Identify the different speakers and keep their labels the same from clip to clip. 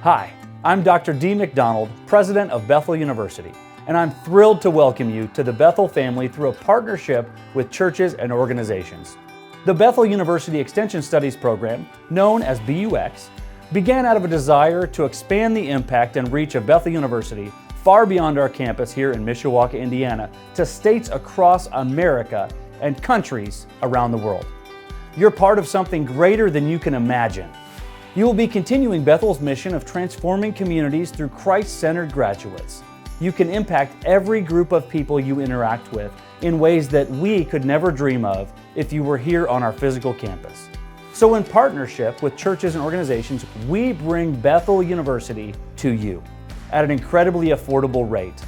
Speaker 1: Hi, I'm Dr. D. McDonald, President of Bethel University, and I'm thrilled to welcome you to the Bethel family through a partnership with churches and organizations. The Bethel University Extension Studies program, known as BUX, began out of a desire to expand the impact and reach of Bethel University far beyond our campus here in Mishawaka, Indiana, to states across America and countries around the world. You're part of something greater than you can imagine. You will be continuing Bethel's mission of transforming communities through Christ-centered graduates. You can impact every group of people you interact with in ways that we could never dream of if you were here on our physical campus. So in partnership with churches and organizations, we bring Bethel University to you at an incredibly affordable rate.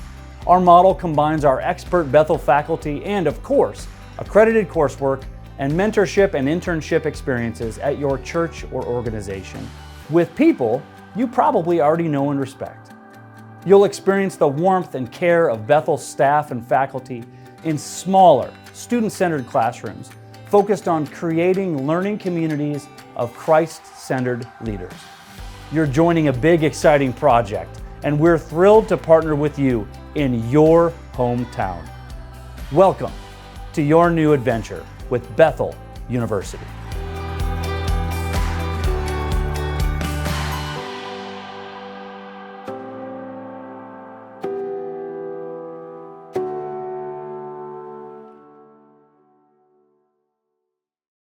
Speaker 1: Our model combines our expert Bethel faculty and, of course, accredited coursework and mentorship and internship experiences at your church or organization with people you probably already know and respect. You'll experience the warmth and care of Bethel's staff and faculty in smaller, student-centered classrooms focused on creating learning communities of Christ-centered leaders. You're joining a big, exciting project, and we're thrilled to partner with you in your hometown. Welcome to your new adventure with Bethel University.